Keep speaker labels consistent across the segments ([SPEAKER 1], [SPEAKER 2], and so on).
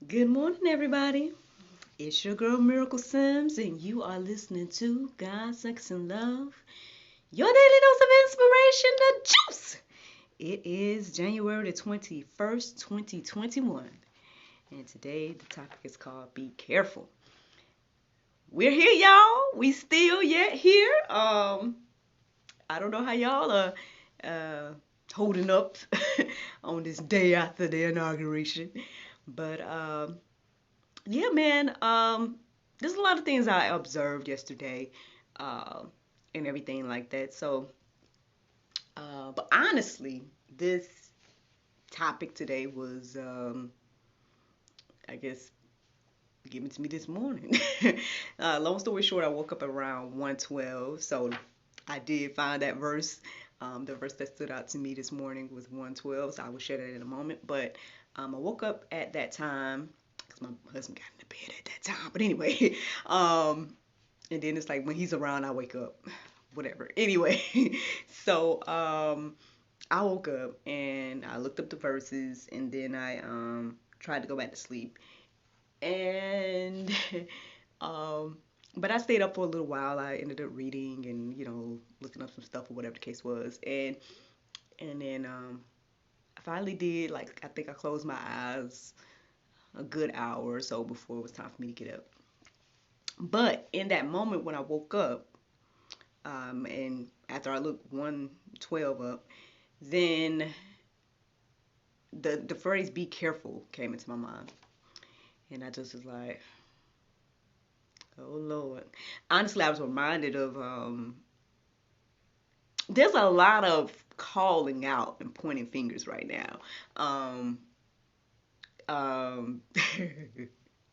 [SPEAKER 1] Good morning, everybody. It's your girl Miracle Sims, and you are listening to God, Sex, and Love, your daily dose of inspiration, the juice. It is January the 21st, 2021, and today the topic is called Be Careful. We're here, y'all. We still yet here. I don't know how y'all are holding up on this day after the inauguration, but yeah, man. There's a lot of things I observed yesterday, uh, and everything like that. But honestly, this topic today was, I guess, given to me this morning. Long story short, I woke up around 1:12, so I did find that verse. The verse that stood out to me this morning was 1:12, so I will share that in a moment. But I woke up at that time because my husband got in the bed at that time. But anyway, and then it's like when he's around, I wake up, whatever. Anyway, so I woke up and I looked up the verses, and then I tried to go back to sleep, and um, but I stayed up for a little while. I ended up reading and looking up some stuff or whatever the case was, and then I finally did, like, I think I closed my eyes a good hour or so before it was time for me to get up. But in that moment when I woke up, and after I looked 1:12 up, then the phrase "be careful" came into my mind, and I just was like, "Oh Lord." Honestly, I was reminded of there's a lot of calling out and pointing fingers right now. Um, all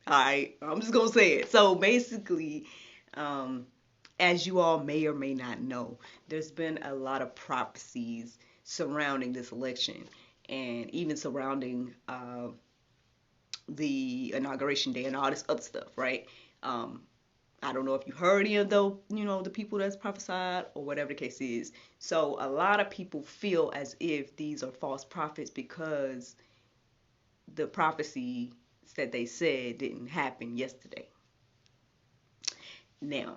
[SPEAKER 1] right, I'm just gonna say it. So basically, um, as you all may or may not know, there's been a lot of prophecies surrounding this election, and even surrounding the inauguration day and all this other stuff, right? Um, I don't know if you heard any of the people that's prophesied or whatever the case is. So a lot of people feel as if these are false prophets because the prophecy that they said didn't happen yesterday. Now,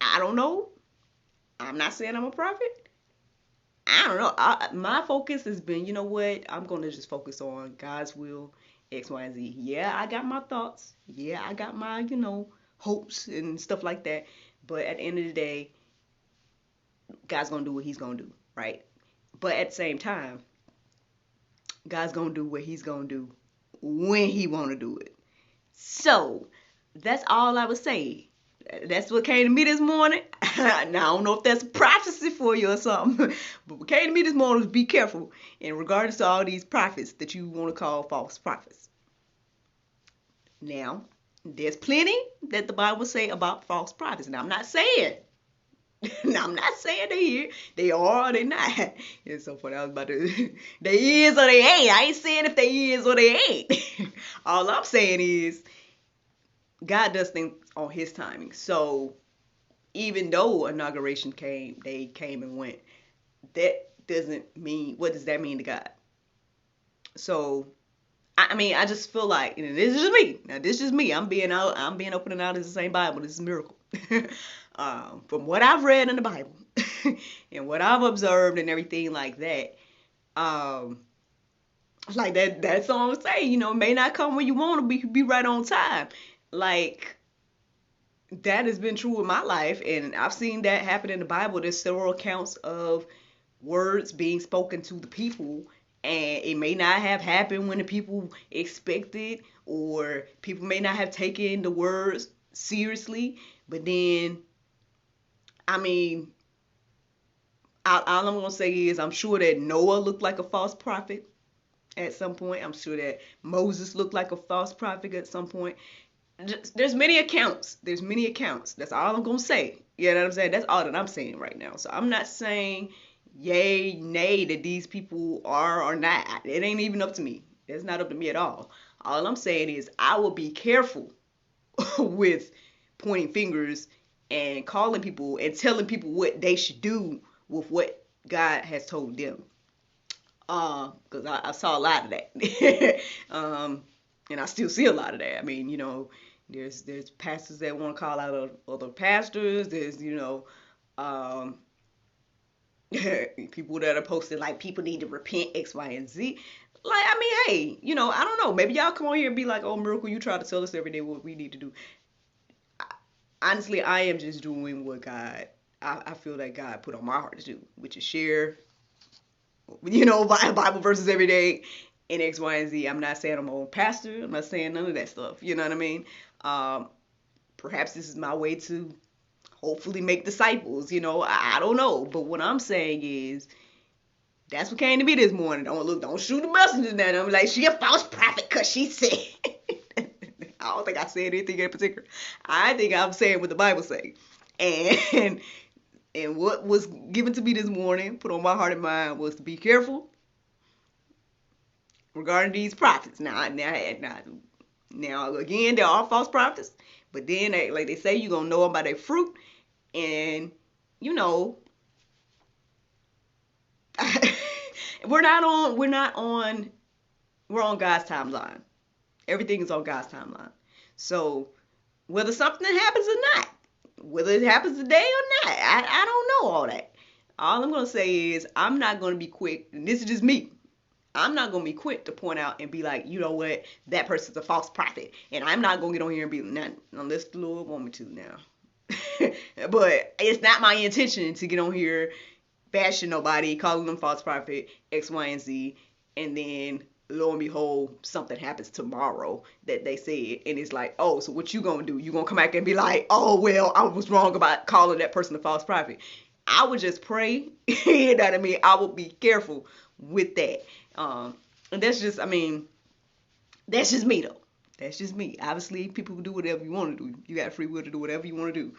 [SPEAKER 1] I don't know. I'm not saying I'm a prophet. I don't know. My focus has been, you know what? I'm going to just focus on God's will, X, Y, and Z. Yeah, I got my thoughts. Yeah, I got my, hopes and stuff like that. But at the end of the day, God's going to do what he's going to do, right? But at the same time, God's going to do what he's going to do when he want to do it. So, that's all I would say. That's what came to me this morning. Now, I don't know if that's prophecy for you or something, but what came to me this morning was be careful in regards to all these prophets that you want to call false prophets. Now, there's plenty that the Bible say about false prophets. Now, I'm not saying now, I'm not saying they are or they not. It's so funny. I was about to, they is or they ain't. I ain't saying if they is or they ain't. All I'm saying is God does things on his timing. So even though inauguration came, they came and went, that doesn't mean, what does that mean to God? So I mean, I just feel like, and this is just me. Now, this is just me. I'm being open and out. It's the same Bible. This is a miracle. From what I've read in the Bible and what I've observed and everything like that, um, like that song say, it may not come when you want to be right on time. Like, that has been true in my life, and I've seen that happen in the Bible. There's several accounts of words being spoken to the people, and it may not have happened when the people expected, or people may not have taken the words seriously. But then, I mean, all I'm gonna say is I'm sure that Noah looked like a false prophet at some point. I'm sure that Moses looked like a false prophet at some point. There's many accounts. There's many accounts. That's all I'm gonna say. You know what I'm saying? That's all that I'm saying right now. So I'm not saying yay, nay, that these people are or not. It ain't even up to me. It's not up to me at all. All I'm saying is I will be careful with pointing fingers and calling people and telling people what they should do with what God has told them. Because I saw a lot of that. And I still see a lot of that. I mean, there's pastors that want to call out other pastors. There's, um, people that are posting like people need to repent X, Y, and Z. Like, I mean, hey, I don't know. Maybe y'all come on here and be like, oh, Miracle, you try to tell us every day what we need to do. Honestly, I am just doing what I feel that God put on my heart to do, which is share, Bible verses every day and X, Y, and Z. I'm not saying I'm a pastor. I'm not saying none of that stuff. You know what I mean? Um, Perhaps this is my way to hopefully make disciples. I don't know. But what I'm saying is, that's what came to me this morning. Don't shoot the messenger now. I'm like, she a false prophet because she said. I don't think I said anything in particular. I think I'm saying what the Bible says. And what was given to me this morning, put on my heart and mind, was to be careful regarding these prophets. Now again, there are false prophets, but then like they say, you're gonna know them by their fruit, and we're on God's timeline. Everything is on God's timeline. So whether something happens or not, whether it happens today or not, I don't know all that. All I'm gonna say is I'm not gonna be quick, and this is just me. I'm not gonna be quick to point out and be like, you know what, that person's a false prophet, and I'm not gonna get on here and be not unless the Lord want me to now. But it's not my intention to get on here bashing nobody, calling them false prophet, X, Y, and Z, and then lo and behold, something happens tomorrow that they said, and it's like, oh, so what you gonna do? You gonna come back and be like, oh, well, I was wrong about calling that person a false prophet. I would just pray. You know what I mean? I would be careful with that. And that's just me though. That's just me. Obviously, people can do whatever you want to do. You got free will to do whatever you want to do.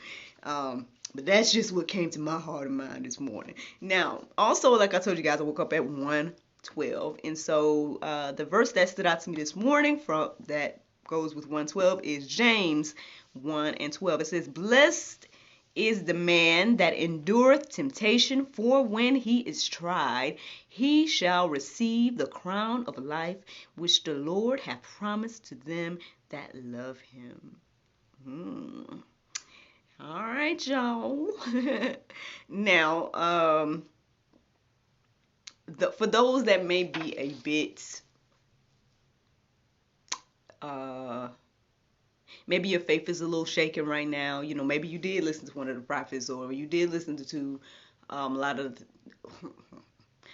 [SPEAKER 1] But that's just what came to my heart and mind this morning. Now, also, like I told you guys, I woke up at 1:12. And so the verse that stood out to me this morning from that goes with 1:12 is James 1:12. It says, blessed is the man that endureth temptation, for when he is tried, he shall receive the crown of life, which the Lord hath promised to them that love him. All right, y'all. Now, for those that may be a bit, maybe your faith is a little shaken right now. Maybe you did listen to one of the prophets, or you did listen to a lot of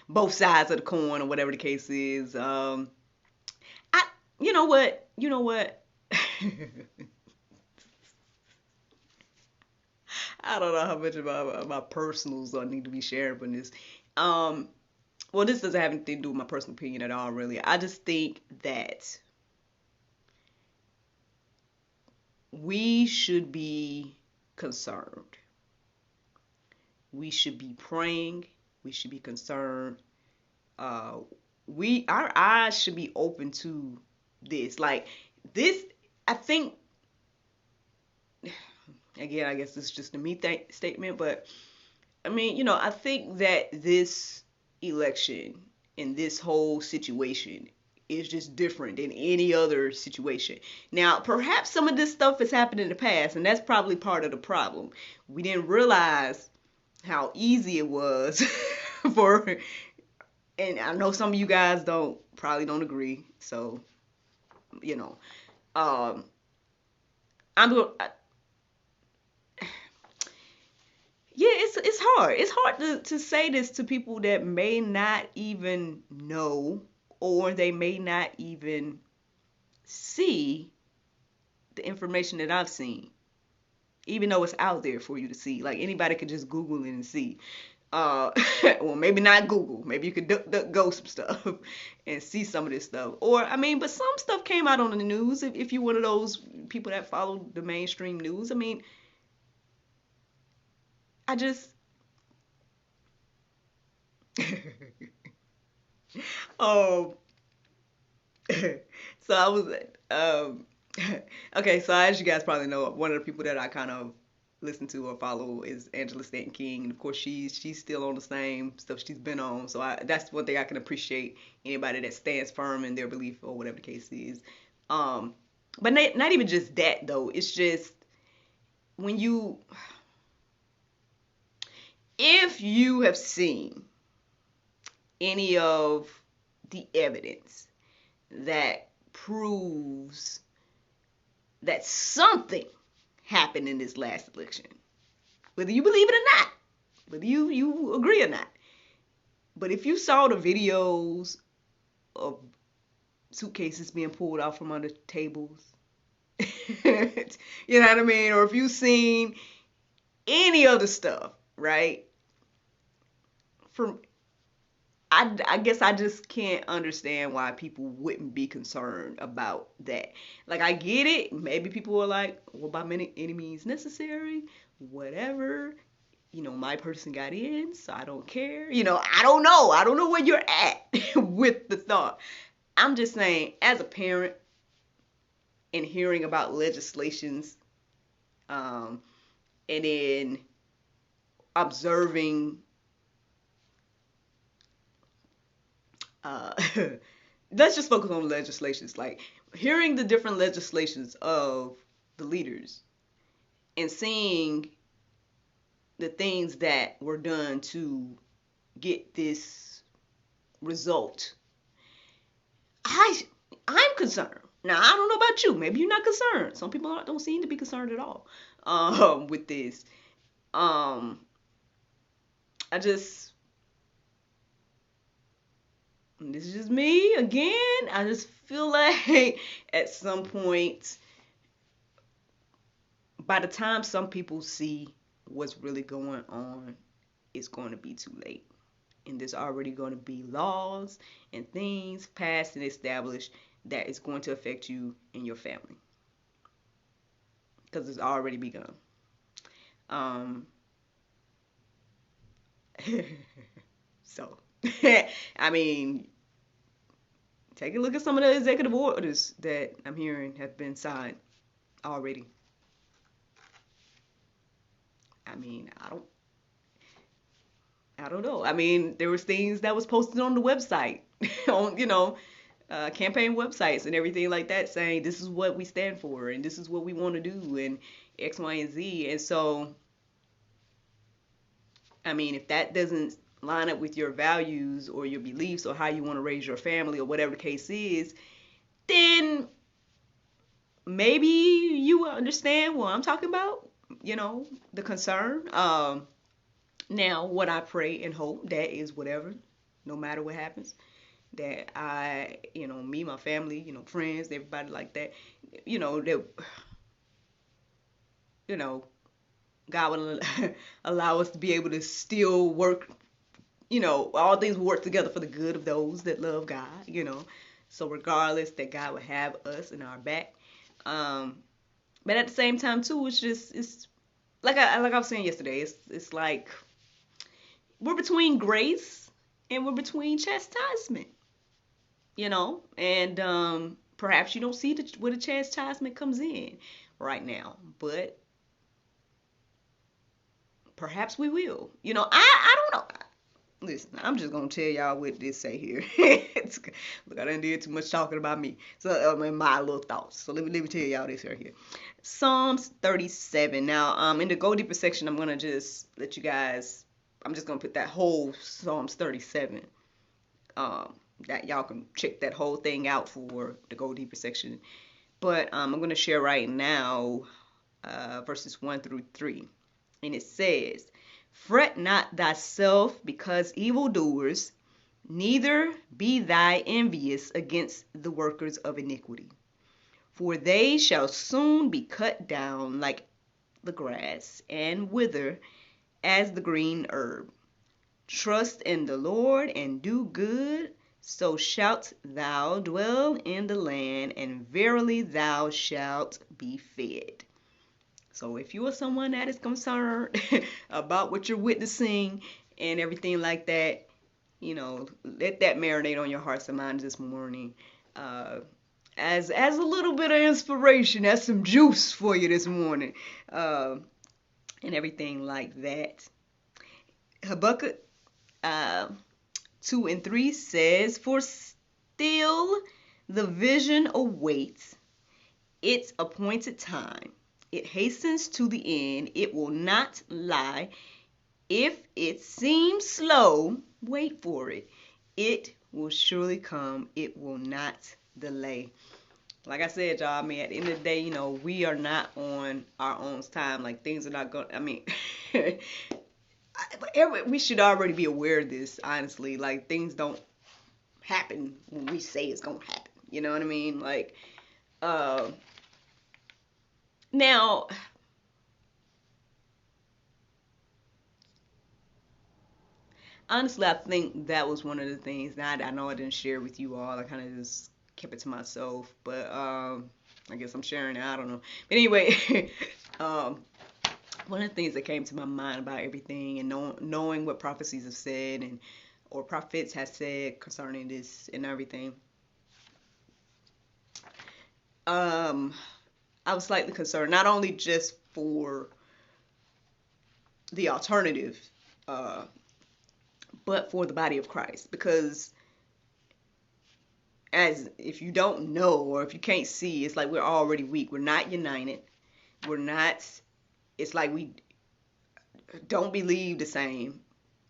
[SPEAKER 1] both sides of the coin, or whatever the case is. You know what? I don't know how much of my personals I need to be sharing from this. Well, this doesn't have anything to do with my personal opinion at all, really. I just think that we should be concerned. We should be praying. We should be concerned. Our eyes should be open to this. Like this, I think. Again, I guess this is just a me statement, but I think that this election and this whole situation is just different than any other situation. Now, perhaps some of this stuff has happened in the past, and that's probably part of the problem. We didn't realize how easy it was and I know some of you guys probably don't agree. So, I'm going. Yeah, it's hard. It's hard to say this to people that may not even know, or they may not even see the information that I've seen, even though it's out there for you to see. Like anybody could just Google it and see. Well, maybe not Google. Maybe you could go some stuff and see some of this stuff. Or but some stuff came out on the news. If you're one of those people that follow the mainstream news, I just so I was okay, so as you guys probably know, one of the people that I kind of listen to or follow is Angela Stanton King, and of course she's still on the same stuff she's been on. So that's one thing I can appreciate, anybody that stands firm in their belief or whatever the case is. But not even just that though. It's just when if you have seen any of the evidence that proves that something happened in this last election, whether you believe it or not, whether you agree or not, but if you saw the videos of suitcases being pulled out from under tables, you know what I mean? Or if you've seen any other stuff, right? I guess I just can't understand why people wouldn't be concerned about that. Like, I get it. Maybe people are like, well, by any means necessary, whatever. My person got in, so I don't care. I don't know. I don't know where you're at with the thought. I'm just saying, as a parent, and hearing about legislations, and then observing, let's just focus on legislations, like hearing the different legislations of the leaders and seeing the things that were done to get this result. I'm concerned. Now, I don't know about you. Maybe you're not concerned. Some people don't seem to be concerned at all with this. This is just me again. I just feel like at some point, by the time some people see what's really going on, it's going to be too late. And there's already going to be laws and things passed and established that is going to affect you and your family, because it's already begun. So, I mean, take a look at some of the executive orders that I'm hearing have been signed already. I mean, I don't know. I mean, there was things that was posted on the website, on campaign websites and everything like that, saying this is what we stand for and this is what we want to do and X, Y, and Z. And so, I mean, if that doesn't line up with your values or your beliefs or how you want to raise your family or whatever the case is, then maybe you will understand what I'm talking about, the concern. Now, what I pray and hope that is whatever, no matter what happens, that I, me, my family, friends, everybody like that, that, God will allow us to be able to still work, all things will work together for the good of those that love God, So regardless, that God will have us in our back. But at the same time too, it's like I was saying yesterday, it's like we're between grace and we're between chastisement, and perhaps you don't see where the chastisement comes in right now, but perhaps we will. I don't know. Listen, I'm just gonna tell y'all what this say here. Look, I done did too much talking about me. So my little thoughts. So let me tell y'all this right here. Psalms 37. Now, in the Go Deeper section, I'm gonna just let you guys. I'm just gonna put that whole Psalms 37. That y'all can check that whole thing out for the Go Deeper section. But I'm gonna share right now verses 1 through 3, and it says, "Fret not thyself because evildoers, neither be thou envious against the workers of iniquity. For they shall soon be cut down like the grass, and wither as the green herb. Trust in the Lord and do good, so shalt thou dwell in the land, and verily thou shalt be fed." So if you are someone that is concerned about what you're witnessing and everything like that, let that marinate on your hearts and minds this morning. As a little bit of inspiration, as some juice for you this morning, and everything like that. Habakkuk 2 and 3 says, "For still The vision awaits its appointed time. It hastens to the end. It will not lie. If it seems slow, wait for it. It will surely come. It will not delay. Like I said, y'all, I mean, at the end of the day, we are not on our own time. Like, things are not going, I mean, we should already be aware of this, honestly. Like, things don't happen when we say it's going to happen. You know what I mean? Like, now, honestly, I think that was one of the things. Now, I know I didn't share with you all. I kind of just kept it to myself. But I guess I'm sharing it. I don't know. But anyway, one of the things that came to my mind about everything and knowing what prophecies have said or prophets have said concerning this and everything. I was slightly concerned, not only just for the alternative, but for the body of Christ, because as if you don't know or if you can't see, it's like we're already weak. We're not united. We're not. It's like we don't believe the same,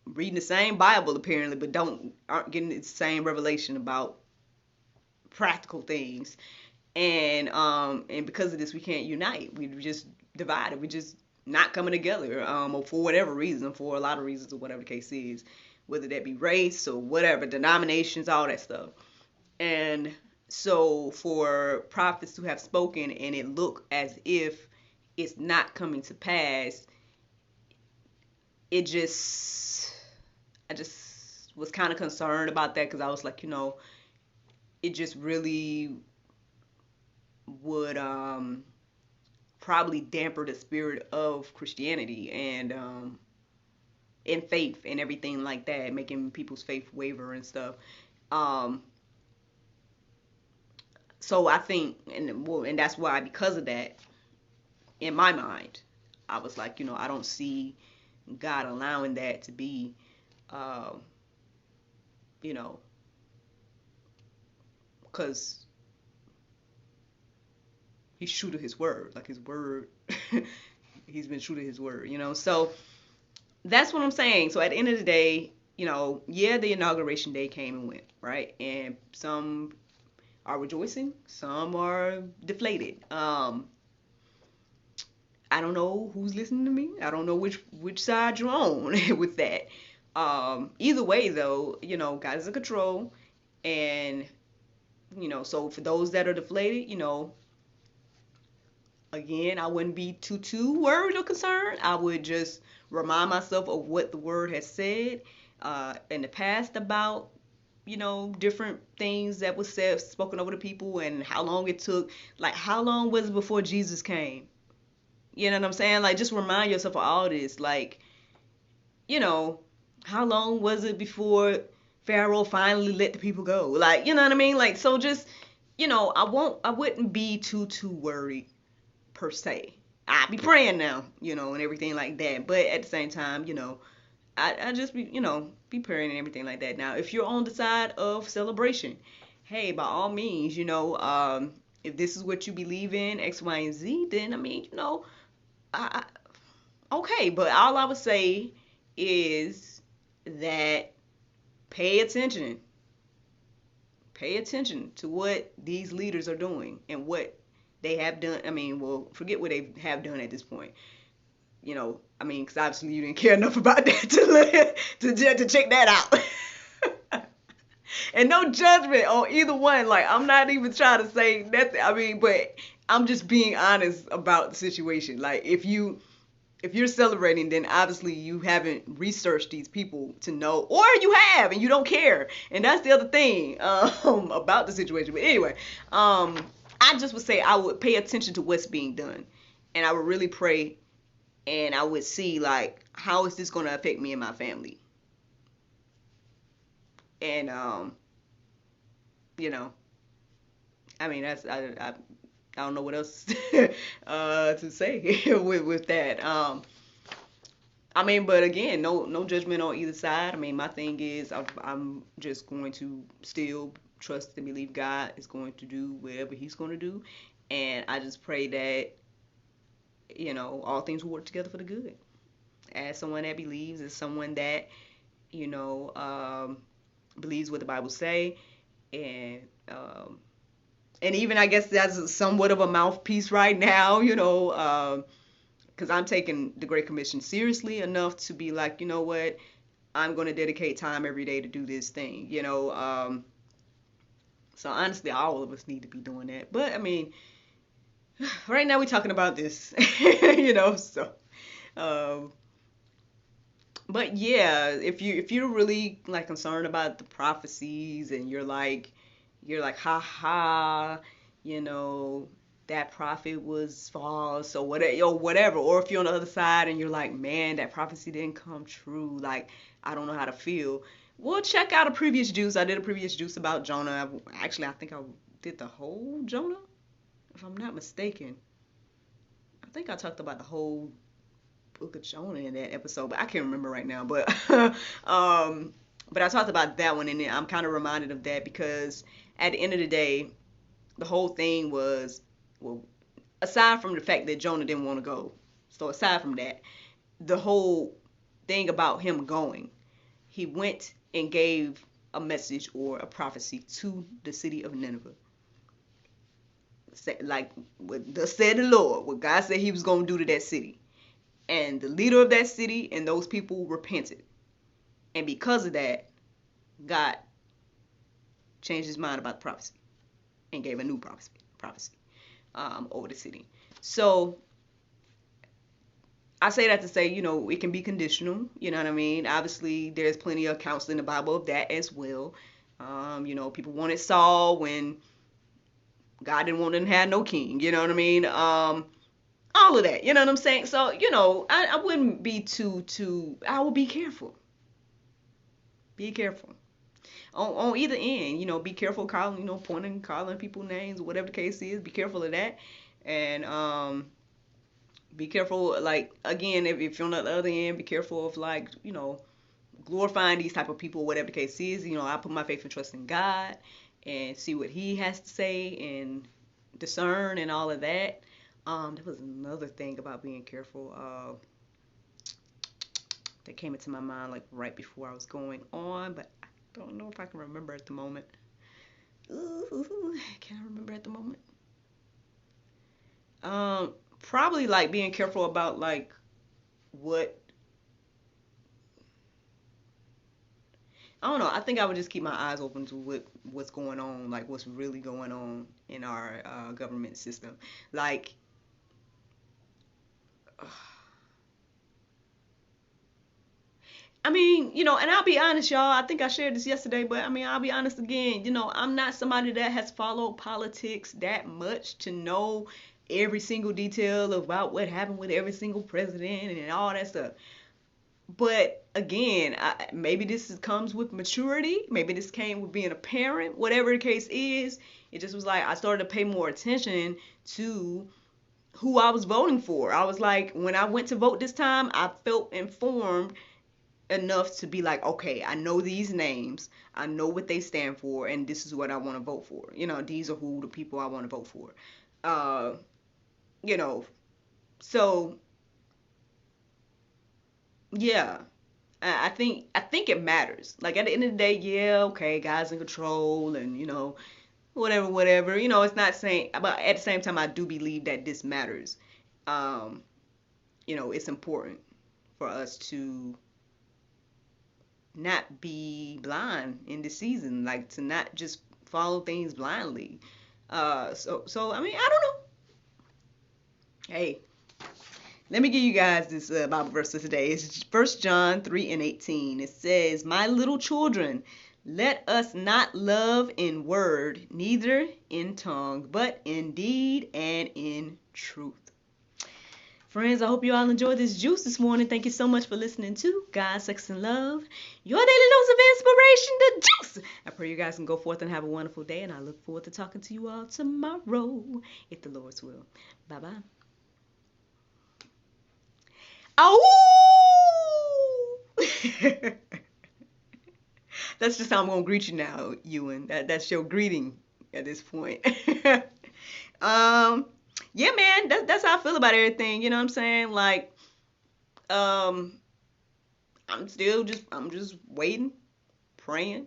[SPEAKER 1] reading the same Bible apparently, but aren't getting the same revelation about practical things. And because of this, we can't unite. We just divided. We just not coming together, or for whatever reason, for a lot of reasons, or whatever the case is, whether that be race or whatever, denominations, all that stuff. And so for prophets to have spoken and it look as if it's not coming to pass, I just was kind of concerned about that, because I was like, it just really would probably damper the spirit of Christianity and faith and everything like that, making people's faith waver and stuff. So I think, and that's why, because of that, in my mind, I was like, I don't see God allowing that to be, because he's true to his word. Like, his word, he's been true to his word, So that's what I'm saying. So at the end of the day, the inauguration day came and went, right? And some are rejoicing, some are deflated. I don't know who's listening to me. I don't know which side you're on with that. Either way, though, God is in control. And, so for those that are deflated, again, I wouldn't be too worried or concerned. I would just remind myself of what the word has said in the past about, different things that was spoken over to people, and how long it took. Like, how long was it before Jesus came? You know what I'm saying? Like, just remind yourself of all this. Like, how long was it before Pharaoh finally let the people go? Like, you know what I mean? Like, so just, I wouldn't be too worried per se. I'd be praying now, and everything like that. But at the same time, I just be praying and everything like that. Now, if you're on the side of celebration, hey, by all means, if this is what you believe in, X, Y, and Z, then, I mean, okay. But all I would say is that pay attention. Pay attention to what these leaders are doing and what they have done. I mean, well, forget what they have done at this point. Because obviously you didn't care enough about that to check that out. And no judgment on either one. Like, I'm not even trying to say nothing. I mean, but I'm just being honest about the situation. Like, if you're celebrating, then obviously you haven't researched these people to know, or you have and you don't care. And that's the other thing about the situation. But anyway, I just would say I would pay attention to what's being done, and I would really pray, and I would see, like, how is this going to affect me and my family? And I mean, that's I don't know what else to say with that. I mean, but again, no judgment on either side. I mean, my thing is I'm just going to still trust and believe God is going to do whatever he's going to do. And I just pray that, all things will work together for the good. As someone that believes, as someone that, believes what the Bible say, and even I guess that's somewhat of a mouthpiece right now, because I'm taking the Great Commission seriously enough to be like, you know what, I'm going to dedicate time every day to do this thing, So honestly, all of us need to be doing that. But I mean, right now we're talking about this, So, um, but yeah, if you're really like concerned about the prophecies and you're like, ha ha, you know, that prophet was false or whatever, or if you're on the other side and you're like, man, that prophecy didn't come true, like I don't know how to feel. Well, check out a previous juice. I did a previous juice about Jonah. Actually, I think I did the whole Jonah, if I'm not mistaken. I think I talked about the whole book of Jonah in that episode, but I can't remember right now. But but I talked about that one, and I'm kind of reminded of that because at the end of the day, the whole thing was, well, aside from the fact that Jonah didn't want to go, so aside from that, the whole thing about him going, he went and gave a message or a prophecy to the city of Nineveh. Like what thus said the Lord, what God said he was going to do to that city. And the leader of that city and those people repented. And because of that, God changed his mind about the prophecy and gave a new prophecy over the city. So I say that to say, it can be conditional. You know what I mean? Obviously, there's plenty of accounts in the Bible of that as well. People wanted Saul when God didn't want to have no king. You know what I mean? All of that. You know what I'm saying? So, I wouldn't be I would be careful. Be careful. On either end, be careful calling, calling people names, whatever the case is. Be careful of that. And be careful, like, again, if you're on the other end, be careful of, like, glorifying these type of people, whatever the case is. I put my faith and trust in God and see what he has to say and discern and all of that. There was another thing about being careful that came into my mind, like, right before I was going on, but I don't know if I can remember at the moment. Can I remember at the moment? Probably, like, being careful about, like, what, I don't know. I think I would just keep my eyes open to what's going on, like what's really going on in our government system. Like, I mean, and I'll be honest, y'all. I think I shared this yesterday, but I mean, I'll be honest again. I'm not somebody that has followed politics that much to know every single detail about what happened with every single president and all that stuff. But again, maybe this comes with maturity. Maybe this came with being a parent. Whatever the case is, it just was like I started to pay more attention to who I was voting for. I was like, when I went to vote this time, I felt informed enough to be like, okay, I know these names, I know what they stand for, and this is what I want to vote for. These are who the people I want to vote for. You know, so yeah, I think it matters. Like at the end of the day, yeah, okay, God's in control, and whatever. It's not saying, but at the same time, I do believe that this matters. It's important for us to not be blind in this season, like to not just follow things blindly. So I mean, I don't know. Hey, let me give you guys this Bible verse for today. It's 1 John 3:18. It says, "My little children, let us not love in word, neither in tongue, but in deed and in truth." Friends, I hope you all enjoyed this juice this morning. Thank you so much for listening to God, Sex, and Love, your daily dose of inspiration, the juice. I pray you guys can go forth and have a wonderful day, and I look forward to talking to you all tomorrow, if the Lord's will. Bye-bye. Oh! That's just how I'm gonna greet you now, Ewan. That's your greeting at this point. um, yeah, man, that's how I feel about everything. You know what I'm saying? Like, um, I'm just waiting, praying.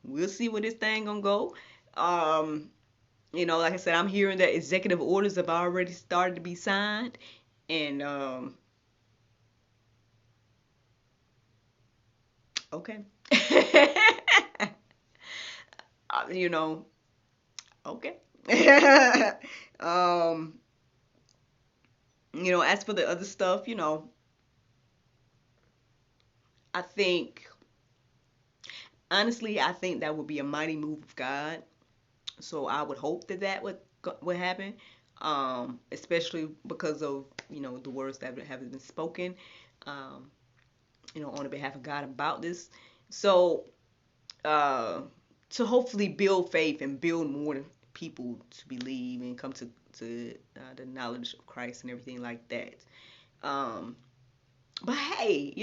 [SPEAKER 1] We'll see where this thing gonna go. Um, like I said, I'm hearing that executive orders have already started to be signed, and okay. You know, okay. um, as for the other stuff, I think honestly, I think that would be a mighty move of God. So I would hope that would happen, especially because of the words that have been spoken, um, on the behalf of God about this. So uh, to hopefully build faith and build more people to believe and come to the knowledge of Christ and everything like that. Um, but hey,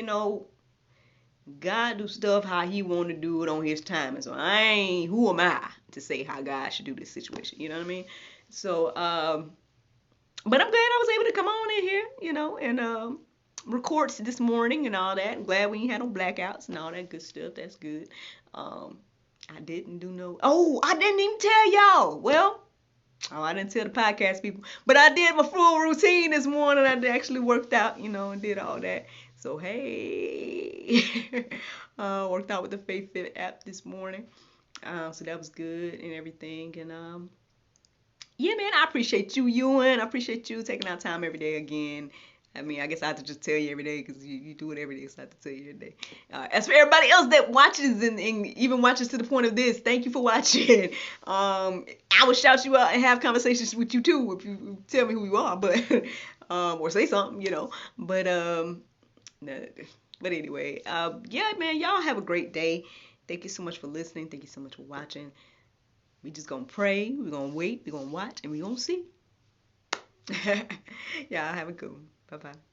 [SPEAKER 1] God do stuff how he want to do it on his time. And so who am I to say how God should do this situation? You know what I mean? So, but I'm glad I was able to come on in here, and record this morning and all that. I'm glad we ain't had no blackouts and all that good stuff. That's good. Um, I didn't do no, oh, I didn't even tell y'all. Well, oh, I didn't tell the podcast people, but I did my full routine this morning. I actually worked out, and did all that. So hey, worked out with the Faith Fit app this morning. So that was good and everything. And yeah, man, I appreciate you, Ewan. I appreciate you taking out time every day again. I mean, I guess I have to just tell you every day because you do it every day, so I have to tell you every day. As for everybody else that watches and even watches to the point of this, thank you for watching. I will shout you out and have conversations with you too if you tell me who you are, but or say something, But no, but anyway, yeah, man, y'all have a great day. Thank you so much for listening. Thank you so much for watching. We just gonna pray. We're gonna wait. We're gonna watch, and we're gonna see. Y'all have a good one. Bye bye.